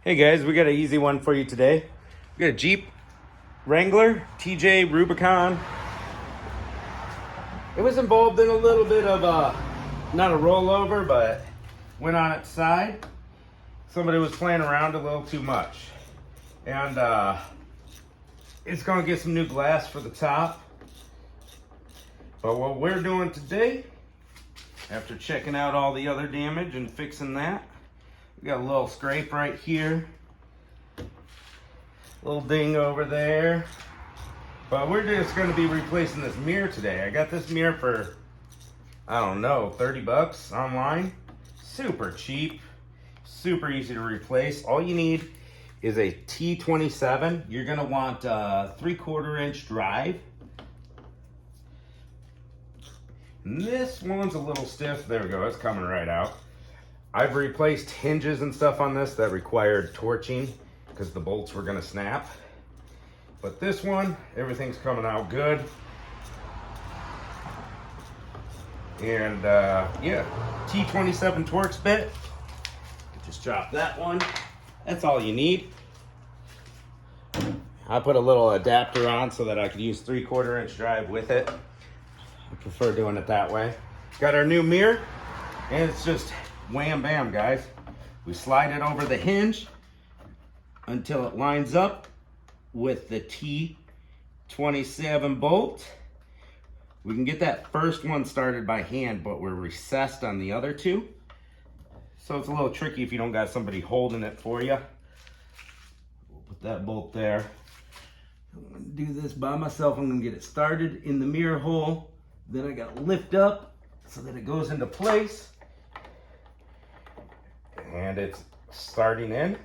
Hey guys, we got an easy one for you today. We got a Jeep Wrangler TJ Rubicon. It was involved in a little bit of not a rollover, but went on its side. Somebody was playing around a little too much. And it's gonna get some new glass for the top. But what we're doing today, after checking out all the other damage and fixing that, we got a little scrape right here, little ding over there. But we're just going to be replacing this mirror today. I got this mirror for, I don't know, 30 bucks online. Super cheap, super easy to replace. All you need is a T27. You're going to want a 3/4 inch drive. And this one's a little stiff. There we go, it's coming right out. I've replaced hinges and stuff on this that required torching because the bolts were gonna snap. But this one, everything's coming out good. And yeah, T27 Torx bit. Just drop that one. That's all you need. I put a little adapter on so that I could use 3/4 inch drive with it. I prefer doing it that way. Got our new mirror, and it's just wham bam, guys. We slide it over the hinge until it lines up with the T27 bolt. We can get that first one started by hand, but we're recessed on the other two. So it's a little tricky if you don't got somebody holding it for you. We'll put that bolt there. I'm gonna do this by myself. I'm gonna get it started in the mirror hole. Then I gotta lift up so that it goes into place. And it's starting in,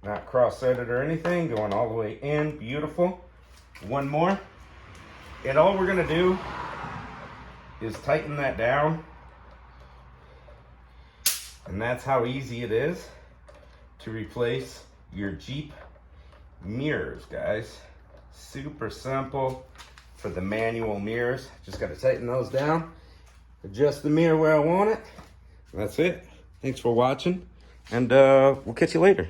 not cross-threaded or anything, going all the way in, beautiful. One more, and all we're gonna do is tighten that down, and that's how easy it is to replace your Jeep mirrors, guys. Super simple for the manual mirrors. Just gotta tighten those down, adjust the mirror where I want it. That's it. Thanks for watching, and we'll catch you later.